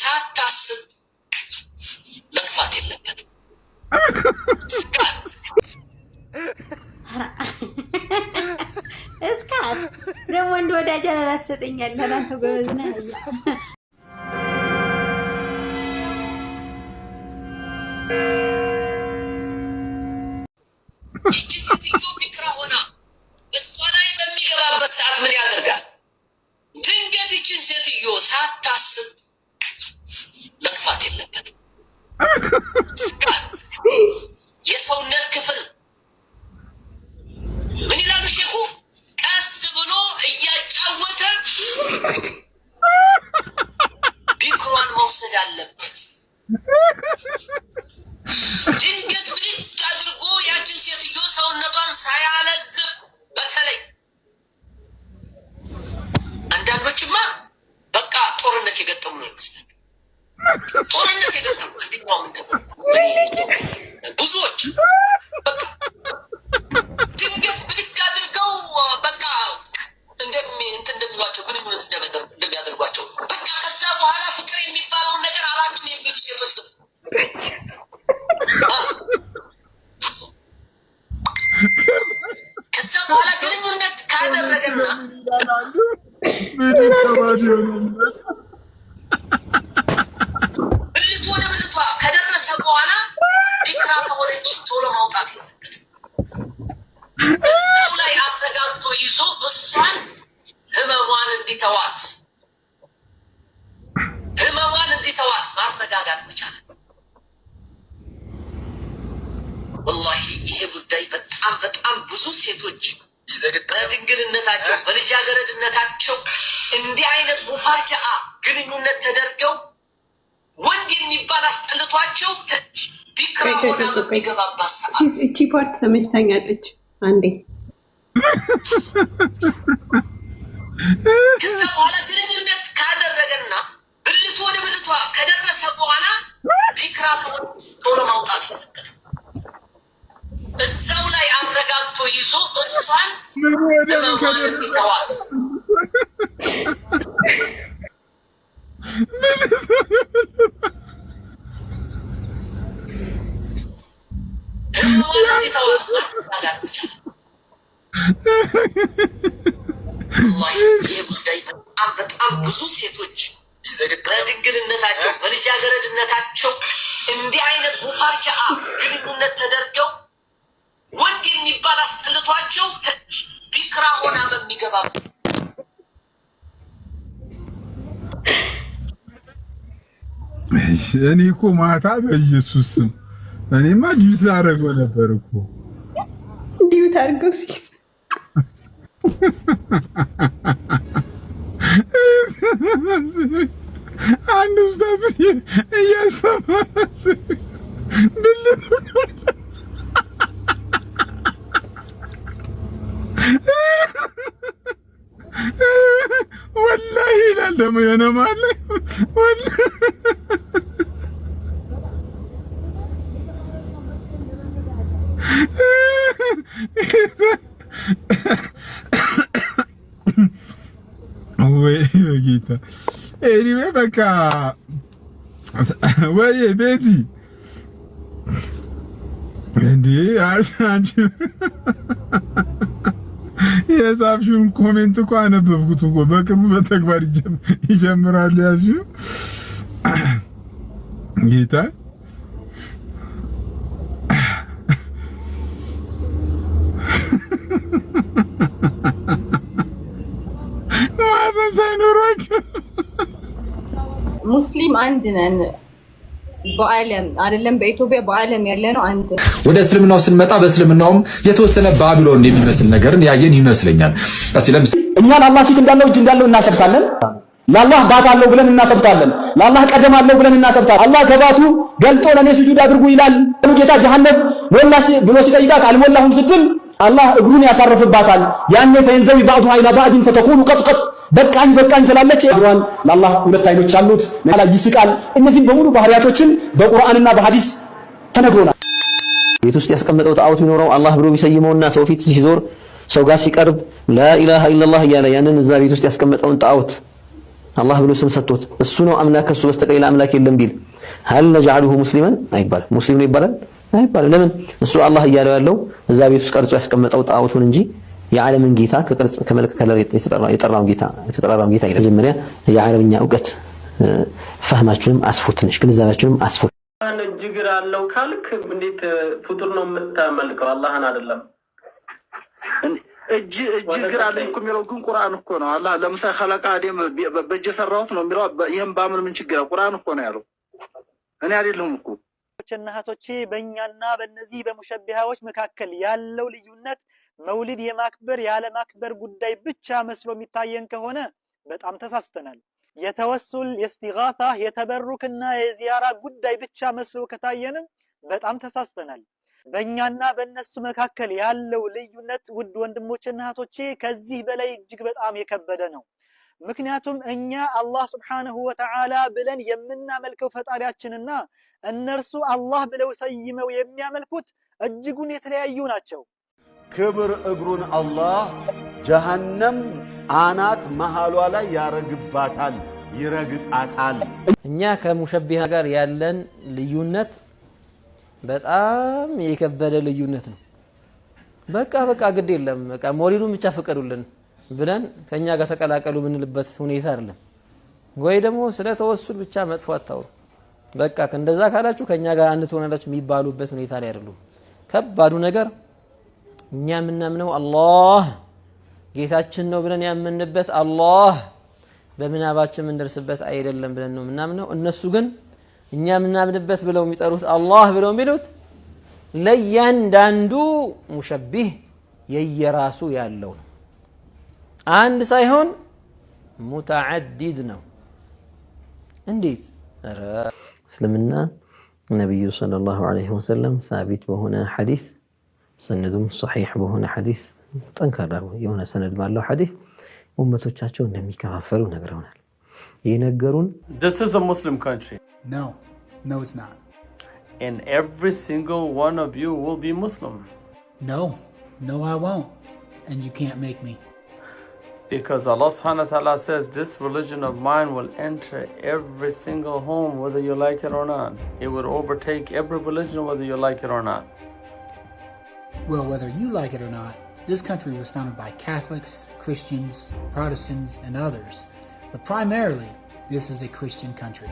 ሳታስብ መጥፋት የለበትም። እስካት ደግሞ እንደ ወዳጅ አበባ ትሰጠኛለህ አንተ ጎበዝ ነህ። ይቺ ሴትዮ ቢክራ ሆና እሷ ላይ በሚገባበት ሰዓት ምን ያደርጋል? ድንገት ይቺን ሴትዮ ሳታስብ መጥፋት የለበትም። የሰውነት ክፍል ምን ይላሉ ሼኹ? ቀስ ብሎ እያጫወተ ቢክሯን መውሰድ አለበት። ድንገት ብድግ አድርጎ ያችን ሴትዮ ሰውነቷን ሳያለዝብ፣ በተለይ አንዳንዶችማ በቃ ጦርነት የገጠሙ ነው ይመስላል። ጦርነት የገጠሙ አንደኛው ብዙዎች በቃ ድንገት ብድግ አድርገው በቃ እንደሚሏቸው ግንኙነት እንደሚያደርጓቸው በቃ ከዛ በኋላ ፍቅር የሚባለውን ነገር አላውቅም የሚሉ ሴቶች ነው። ከዛ በኋላ ግንኙነት ካደረገና ብልቱ ወደ ብልቷ ከደረሰ በኋላ ቢክራ ከሆነች ቶሎ ማውጣት ይለበት። እዛው ላይ አረጋግቶ ይዞ እሷን ህመሟን እንዲተዋት ማረጋጋት መቻል። ወላሂ ይሄ ጉዳይ በጣም ብዙ ሴቶች በድንግልነታቸው በልጃገረድነታቸው እንዲህ አይነት ሙፋጃአ ግንኙነት ተደርገው ወንድ የሚባል አስጠልቷቸው ቢክራ ሆና በሚገባባት ሰዓት እቺ ፓርት ተመችታኛለች። አንዴ ከዛ በኋላ ግንኙነት ካደረገና ብልቱ ወደ ብልቷ ከደረሰ በኋላ ቢክራ ቶሎ ማውጣት ይለበት። እዛው ላይ አረጋግቶ ይዞ እሷን ህመሟን እንዲተዋት ይህ ጉዳይ በጣም ብዙ ሴቶች በድንግልነታቸው በልጃገረድነታቸው እንዲህ አይነት ሙፋጃአ ግንኙነት ተደርገው ወንድ የሚባል አስጠልቷቸው ቢክራ ሆና በሚገባ እኔ እኮ ማታ በኢየሱስ ስም እኔማ ዲዩት አደረገው ነበር እኮ ዲዩት አድርገው ሲል አንድ ኡስታዝ እያስተማረ ወላሂ ይላል ደግሞ የሆነ ማለት ወይ በጌታ ኤኒዌ በቃ ወይ ቤዚ እንዴ አንቺ የጻፍሽውን ኮሜንት እኮ አነበብኩት እኮ በቅርቡ በተግባር ይጀምራል ያልሽው ጌታ ማዘን ሳይኖራቸው ሙስሊም አንድ ነን። በዓለም አይደለም በኢትዮጵያ በዓለም ያለ ነው አንድ። ወደ እስልምናው ስንመጣ በእስልምናውም የተወሰነ ባቢሎን የሚመስል ነገርን ያየን ይመስለኛል። እስቲ ለምሳሌ እኛ ለአላህ ፊት እንዳለው እጅ እንዳለው እናሰብታለን። ለአላህ ባት አለው ብለን እናሰብታለን። ለአላህ ቀደም አለው ብለን እናሰብታለን። አላህ ከባቱ ገልጦ ለኔ ስጁድ አድርጉ ይላል። ጌታ ጀሃነም ሞላሽ ብሎ ሲጠይቃት አልሞላሁም ስትል አላህ እግሩን ያሳርፍባታል። ያኔ ፈይንዘዊ ባዕዱ አይና ባዕድን ፈተቁሉ ቀጥቀጥ በቃኝ ትላለች። እግሯን ለአላህ ሁለት አይኖች አሉት ላይ ይስቃል። እነዚህም በሙሉ ባህሪያቶችን በቁርአንና በሐዲስ ተነግሮናል። ቤት ውስጥ ያስቀመጠው ጣዖት ቢኖረው አላህ ብሎ ቢሰይመውና ሰው ፊት ሲዞር ሰው ጋር ሲቀርብ ላኢላሃ ኢላላህ እያለ ያንን እዛ ቤት ውስጥ ያስቀመጠውን ጣዖት الله ብሎ ስም ሰጥቶት እሱ ነው አምላክ ከሱ በስተቀር ሌላ አምላክ የለም ቢል هل نجعله مسلما አይባል ሙስሊም ነው ይባላል አይባል ለምን እሱ አላህ እያለው ያለው እዛ ቤት ውስጥ ቀርጾ ያስቀመጠው ጣዖቱን እንጂ የዓለምን ጌታ ከቅርጽ ከመልክ ከለር የተጠራው ጌታ አይደለም መጀመሪያ የዓለምኛ ዕውቀት ፈህማችሁንም አስፉት ትንሽ ግንዛቤያችሁንም አስፉት እጅግር አለው ካልክ እንዴት ፍጡር ነው የምታመልከው አላህን አይደለም እጅግር አለኝ እኮ የሚለው ግን ቁርአን እኮ ነው አላህ ለምሳሌ خلق አደም በእጅ ሰራሁት ነው የሚለው ይሄን ባምን ምን ችግር ቁርአን እኮ ነው ያለው እኔ አይደለሁም እኮ እናቶቼ በእኛና በእነዚህ በሙሸቢሃዎች መካከል ያለው ልዩነት መውሊድ የማክበር ያለ ማክበር ጉዳይ ብቻ መስሎ የሚታየን ከሆነ በጣም ተሳስተናል የተወሱል የስቲጋታ የተበሩክና የዚያራ ጉዳይ ብቻ መስሎ ከታየንም በጣም ተሳስተናል በእኛና በእነሱ መካከል ያለው ልዩነት ውድ ወንድሞችና እህቶቼ ከዚህ በላይ እጅግ በጣም የከበደ ነው ምክንያቱም እኛ አላህ Subhanahu Wa Ta'ala ብለን የምናመልከው ፈጣሪያችንና እነርሱ አላህ ብለው ሰይመው የሚያመልኩት እጅጉን የተለያዩ ናቸው ክብር እግሩን አላህ ጀሃነም አናት መሃሏ ላይ ያረግባታል ይረግጣታል እኛ ከሙሸቢሃ ጋር ያለን ልዩነት በጣም የከበደ ልዩነት ነው በቃ ግድ የለም በቃ ሞሊዱን ብቻ ፈቀዱልን ብለን ከኛ ጋር ተቀላቀሉ ምንልበት ሁኔታ አይደለም ወይ ደግሞ ስለ ተወሱል ብቻ መጥፎ አታውሩ በቃ እንደዛ ካላችሁ ከኛ ጋር አንድ ትሆናላችሁ የሚባሉበት ሁኔታ ላይ አይደሉም ከባዱ ነገር እኛ ምናምነው አላህ ጌታችን ነው ብለን ያመንበት አላህ በመናባችን እንደርስበት አይደለም ብለን ነው ምናምነው እነሱ ግን እኛ ምናምንበት ብለው የሚጠሩት አላህ ብለው የሚሉት ለያንዳንዱ ሙሸቢህ የየራሱ ያለው ነው አንድ ሳይሆን ሙተዓዲድ ነው እንዴት እስልምና ነብዩ ሰለላሁ ዐለይሂ ወሰለም ሳቢት በሆነ ሐዲስ ሰነዱም صحيح በሆነ ሐዲስ ጠንካራ የሆነ ሰነድ ባለው ሐዲስ ኡመቶቻቸው እንደሚከፋፈሉ ነግረውናል ይነገሩን This is a Muslim country No it's not and every single one of you will be Muslim No I won't and you can't make me Because Allah subhanahu wa ta'ala says this religion of mine will enter every single home whether you like it or not. It will overtake every religion whether you like it or not. Well, whether you like it or not, this country was founded by Catholics, Christians, Protestants, and others. But primarily, this is a Christian country.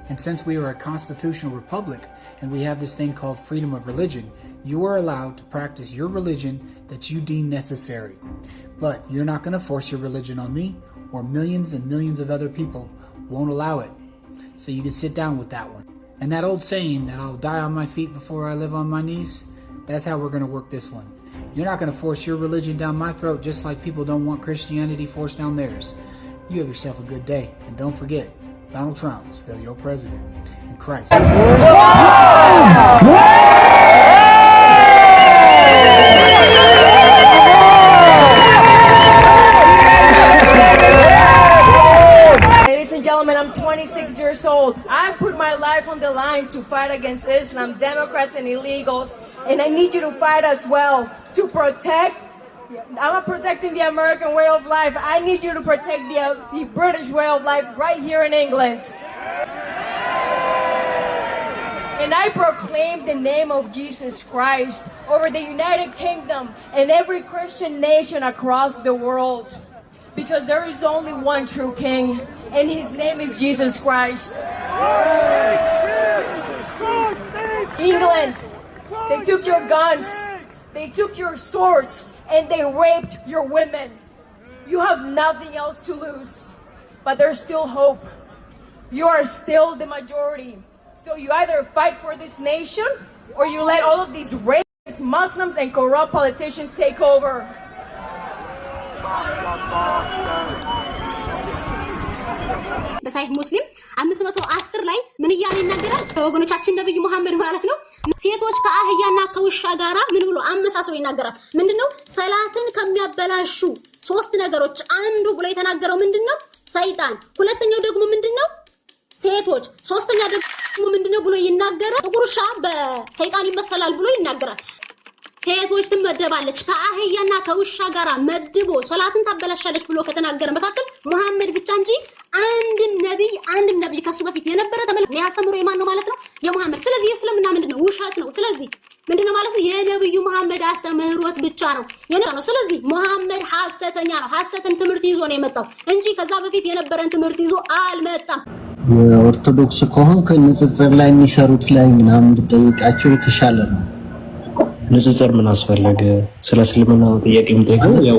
And since we are a constitutional republic and we have this thing called freedom of religion, you are allowed to practice your religion that you deem necessary. But you're not going to force your religion on me, or millions and millions of other people won't allow it. So you can sit down with that one. And that old saying that I'll die on my feet before I live on my knees, that's how we're going to work this one. You're not going to force your religion down my throat just like people don't want Christianity forced down theirs. You have yourself a good day. And don't forget, Donald Trump is still your president. And Christ. Ladies and gentlemen, I'm 26 years old. I put my life on the line to fight against Islam, Democrats, and illegals. And I need you to fight as well to protect. I'm not protecting the American way of life. I need you to protect the British way of life right here in England. And I proclaim the name of Jesus Christ over the United Kingdom and every Christian nation across the world. Because there is only one true King, and his name is Jesus Christ. England, they took your guns, they took your swords, and they raped your women. You have nothing else to lose, but there's still hope. You are still the majority. So you either fight for this nation, or you let all of these racist Muslims and corrupt politicians take over. በሳይህ ሙስሊም 510 ላይ ምን እያለ ይናገራል ወገኖቻችን ነብዩ መሐመድ ማለት ነው ሴቶች ከአህያና ከውሻ ጋራ ምን ብሎ አመሳስሎ ይናገራል ምንድነው ሰላትን ከሚያበላሹ ሶስት ነገሮች አንዱ ብሎ የተናገረው ምንድነው ሰይጣን ሁለተኛው ደግሞ ምንድነው ሴቶች ሶስተኛ ደግሞ ምንድነው ብሎ ይናገራል ጥቁር ውሻ በሰይጣን ይመሰላል ብሎ ይናገራል ሴቶች ትመደባለች ከአህያና ከውሻ ጋር መድቦ ሶላትን ታበላሻለች ብሎ ከተናገረ መካከል መሐመድ ብቻ እንጂ አንድ ነብይ ከሱ በፊት የነበረ ተመልክ ያስተምሮ የማን ነው ማለት ነው? የመሐመድ። ስለዚህ እስልምና ምንድነው? ውሸት ነው። ስለዚህ ምንድነው ማለት ነው? የነብዩ መሐመድ አስተምህሮት ብቻ ነው የነው። ስለዚህ መሐመድ ሐሰተኛ ነው። ሐሰትን ትምህርት ይዞ ነው የመጣው እንጂ ከዛ በፊት የነበረን ትምህርት ይዞ አልመጣም። ኦርቶዶክስ ከሆንክ ንጽጽር ላይ የሚሰሩት ላይ ምናምን ብትጠይቃቸው የተሻለ ነው። ንጽጽር ምን አስፈለገ? ስለ እስልምና ጥያቄ የምጠይቀው ያው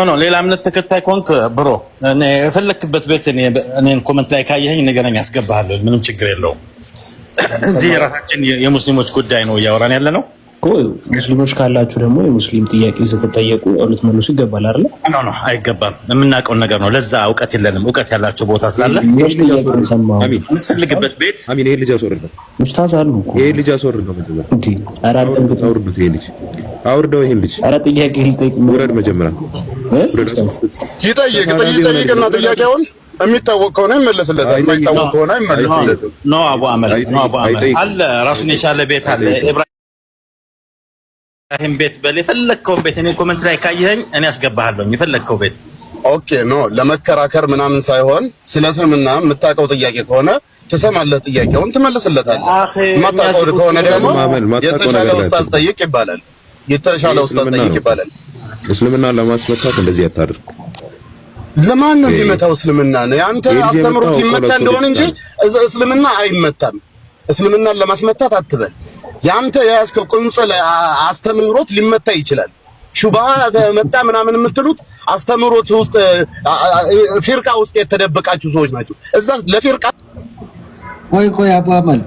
ኖ ሌላ እምነት ተከታይ ኮንክ ብሮ እኔ የፈለክበት ቤት እኔን ኮሜንት ላይ ካየኸኝ ነገረኛ ያስገባሃለሁ። ምንም ችግር የለውም። እዚህ የራሳችን የሙስሊሞች ጉዳይ ነው እያወራን ያለ ነው እኮ። ሙስሊሞች ካላችሁ ደግሞ የሙስሊም ጥያቄ ስትጠየቁ ልትመልሱ ይገባል አይደል? ኖ አይገባም። የምናውቀውን ነገር ነው። ለዛ እውቀት የለንም። እውቀት ያላችሁ ቦታ ስላለ የምትፈልግበት ቤት አሚን። ይሄ ልጅ አስወርድ ነው ኡስታዝ አሉ እኮ። ይሄ ልጅ አስወርድ ነው ምንድነው? እንዴ አራደም አውርዱት። ይሄ ልጅ አውርደው። ይሄን ልጅ ኧረ ጥያቄ ልጠይቅ። ውረድ መጀመሪያ ይጠይቅና ጥያቄውን የሚታወቅ ከሆነ ይመለስለታል፣ የማይታወቅ ከሆነ አይመለስለትም። ኖ አቡ አመል አለ ራሱን የቻለ ቤት አለ። ኢብራሂም ቤት በል የፈለግከውን ቤት እኔ ኮሜንት ላይ ካየኸኝ እኔ አስገባሃለሁ የፈለግከው ቤት። ኦኬ ኖ ለመከራከር ምናምን ሳይሆን ስለ እስልምና የምታውቀው ጥያቄ ከሆነ ትሰማለህ፣ ጥያቄውን ትመልስለታል። የማታውቀው ከሆነ ደግሞ የተሻለ ኡስታዝ ጠይቅ ይባላል። የተሻለ ኡስታዝ ጠይቅ ይባላል። እስልምናን ለማስመታት እንደዚህ አታድርግ። ለማን ነው የሚመታው? እስልምና ነው ያንተ አስተምሮት ይመታ እንደሆነ እንጂ እስልምና አይመታም። እስልምናን ለማስመታት አትበል። ያንተ የያዝከው ቁንጽል አስተምሮት ሊመታ ይችላል። ሹብሃ ተመጣ ምናምን የምትሉት አስተምሮት ውስጥ ፊርቃ ውስጥ የተደበቃችሁ ሰዎች ናቸው። እዛ ለፊርቃ ቆይ አቡ አመል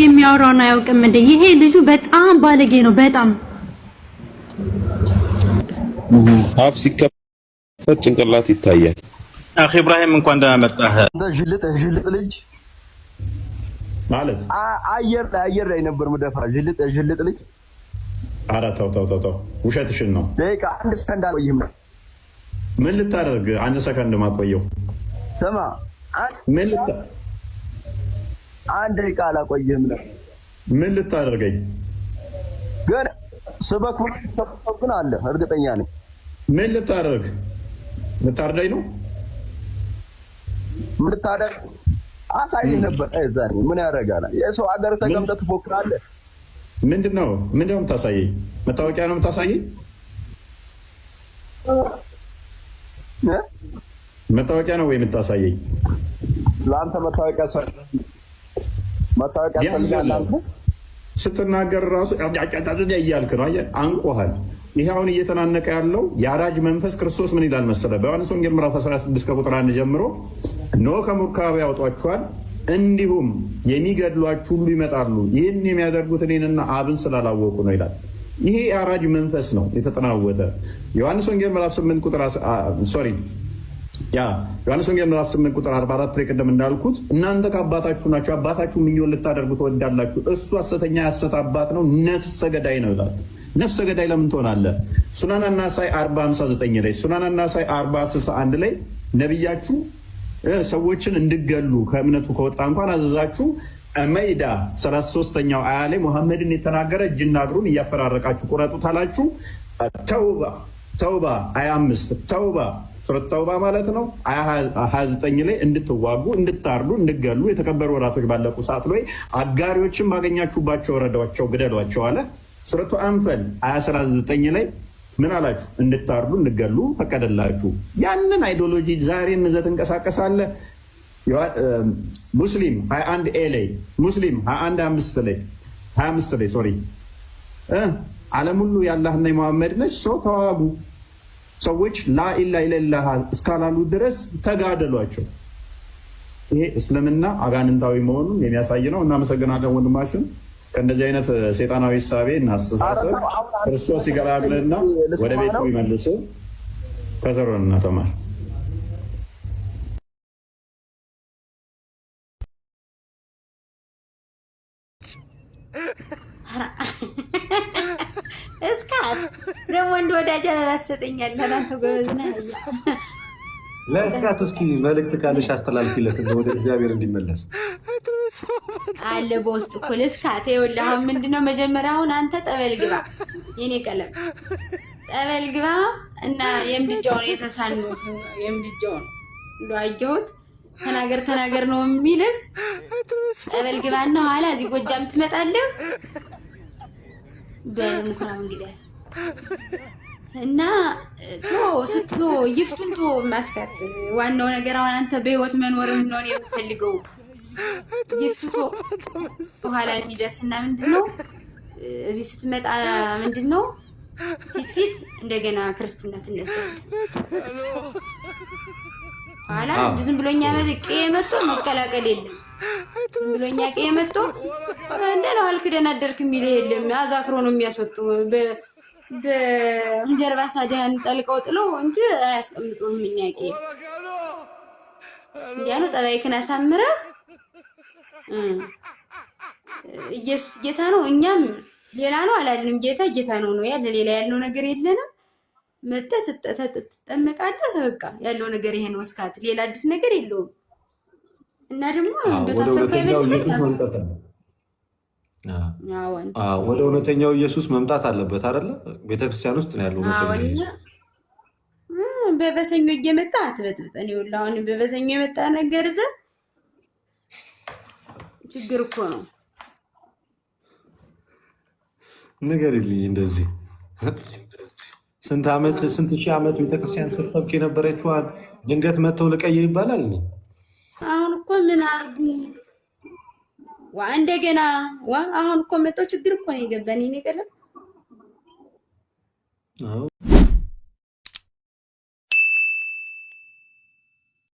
የሚያወራውን አያውቅም እንዴ? ይሄ ልጁ በጣም ባለጌ ነው። በጣም አፍ ሲከፈት ጭንቅላት ይታያል። አኺ ኢብራሂም እንኳን ደህና መጣህ። ጅልጥ ልጅ ማለት አየር ላይ ነበር መደፋ ጅልጥ ልጅ። ኧረ ተው ውሸትሽን ነው። ደቂቃ አንድ ሰከንድ አልቆይም ነው። ምን ልታደርግ አንድ ሰከንድ ማቆየው? ስማ አንድ ደቂቃ አላቆይም ነው። ምን ልታደርገኝ? ግን ስበክ ግን አለ እርግጠኛ ነኝ። ምን ልታደርግ? ልታርደኝ ነው? ምን ልታደርግ? አሳይህ ነበር። ዛሬ ምን ያደርጋል? የሰው ሀገር ተቀምጠህ ትፎክራለህ። ምንድነው የምታሳየኝ? መታወቂያ ነው የምታሳየኝ? መታወቂያ ነው ወይ የምታሳየኝ? ለአንተ መታወቂያ ስትናገር ራሱ እያልክ ነው። አየህ አንቆሃል። ይሄ አሁን እየተናነቀ ያለው የአራጅ መንፈስ ክርስቶስ ምን ይላል መሰለህ? በዮሐንስ ወንጌል ምዕራፍ 16 ከቁጥር 1 ጀምሮ እነሆ ከምኩራብ ያወጧችኋል፣ እንዲሁም የሚገድሏችሁ ሁሉ ይመጣሉ፣ ይህን የሚያደርጉት እኔንና አብን ስላላወቁ ነው ይላል። ይሄ የአራጅ መንፈስ ነው የተጠናወተ። ዮሐንስ ወንጌል ምዕራፍ 8 ቁጥር ዮሐንስ ወንጌል ምዕራፍ 8 ቁጥር 44 ላይ ቀደም እንዳልኩት እናንተ ከአባታችሁ ናችሁ፣ አባታችሁ ምኞት ልታደርጉ ትወዳላችሁ፣ እሱ ሐሰተኛ የሐሰት አባት ነው፣ ነፍሰ ገዳይ ነው ይላል። ነፍሰ ገዳይ ለምን ትሆናለህ? ሱናን አናሳይ 40:59 ላይ ሱናን አናሳይ 40:61 ላይ ነብያችሁ ሰዎችን እንድገሉ ከእምነቱ ከወጣ እንኳን አዘዛችሁ። መይዳ 33ኛው አያ ላይ ሙሐመድን የተናገረ እጅና እግሩን እያፈራረቃችሁ ቁረጡት አላችሁ። ተውባ 25 ተውባ ሱረት ተውባ ማለት ነው 29 ላይ እንድትዋጉ እንድታርዱ እንድገሉ የተከበሩ ወራቶች ባለቁ ሰዓት ላይ አጋሪዎችን ባገኛችሁባቸው ወረዳቸው ግደሏቸው አለ። ሱረቱ አንፈል 19 ላይ ምን አላችሁ? እንድታርዱ እንድገሉ ፈቀደላችሁ። ያንን አይዲዮሎጂ ዛሬም ይዘህ ትንቀሳቀሳለህ። ሙስሊም 21 ኤ ላይ ሙስሊም 25 ላይ ሶሪ ዓለም ሁሉ የአላህና የመሐመድ ነች፣ ሰው ተዋጉ። ሰዎች ላኢላሃ ኢለላህ እስካላሉ ድረስ ተጋደሏቸው። ይሄ እስልምና አጋንንታዊ መሆኑን የሚያሳይ ነው። እናመሰግናለን ወንድማችን። ከእንደዚህ አይነት ሴጣናዊ እሳቤ እና አስተሳሰብ ክርስቶስ ይገላግልና ወደ ቤቱ ይመልስ። ከዘሮንና ተማር እስካት ደግሞ እንደ ወዳጅ አበባ ትሰጠኛለህ አንተ ጎበዝ ነህ። ለእስካት እስኪ መልእክት ካለሽ አስተላልፊለት ወደ እግዚአብሔር እንዲመለስ። አለ በውስጥ እኮ ልስካት ይኸውልህ። አሁን ምንድነው መጀመሪያ አሁን አንተ ጠበል ግባ የኔ ቀለም ጠበል ግባ እና የምድጃውን የተሳኑ የምድጃውን እንደው አየሁት ተናገር ነው የሚልህ። ጠበል ግባና ኋላ እዚህ ጎጃም ትመጣለህ በሙክራም እንግዲያስ እና ስቶ ይፍቱን ማስካት ዋናው ነገር አሁን አንተ በህይወት መኖርህ ነው የምፈልገው። ይፍቱቶ ኋላ የሚደርስና ምንድነው እዚህ ስትመጣ ምንድነው ፊት እንደገና ክርስትና ትነሳለህ። ኋላ ዝም ብሎኛ መልቄ መጥቶ መቀላቀል የለም። ዝም ብሎኛ ቀይ መጥቶ እንደው አልክደናደርክ የሚል የለም። አዛክሮ ነው የሚያስወጡ በእንጀራ ሳዳን ጠልቀው ጥለው እንጂ አያስቀምጡም። እኛቄ እንዲያኑ ጠባይክን አሳምረህ ኢየሱስ ጌታ ነው እኛም ሌላ ነው አላልንም። ጌታ ነው ያለ ሌላ ያለው ነገር የለንም። መጥተህ ትጠመቃለህ በቃ ያለው ነገር ይሄ ነው። እስካት ሌላ አዲስ ነገር የለውም። እና ደግሞ እንደታፈቀ ይመልሰኝ ወደ እውነተኛው ኢየሱስ መምጣት አለበት አይደለ? ቤተክርስቲያን ውስጥ ነው ያለው እውነተኛው ኢየሱስ። በበሰኞ እየመጣ አትበጥብጠን። ይኸውልህ አሁን በበሰኞ የመጣ ነገር ችግር እኮ ነው። ንገሪልኝ እንደዚህ ስንት ሺህ ዓመት ቤተክርስቲያን ስትሰብክ የነበረችዋን ድንገት መጥተው ልቀይር ይባላል። አሁን እኮ ምን አርጉ እንደገና አሁን እኮ መጥተው ችግር እኮ ነው የገባን። እኔ ቀለም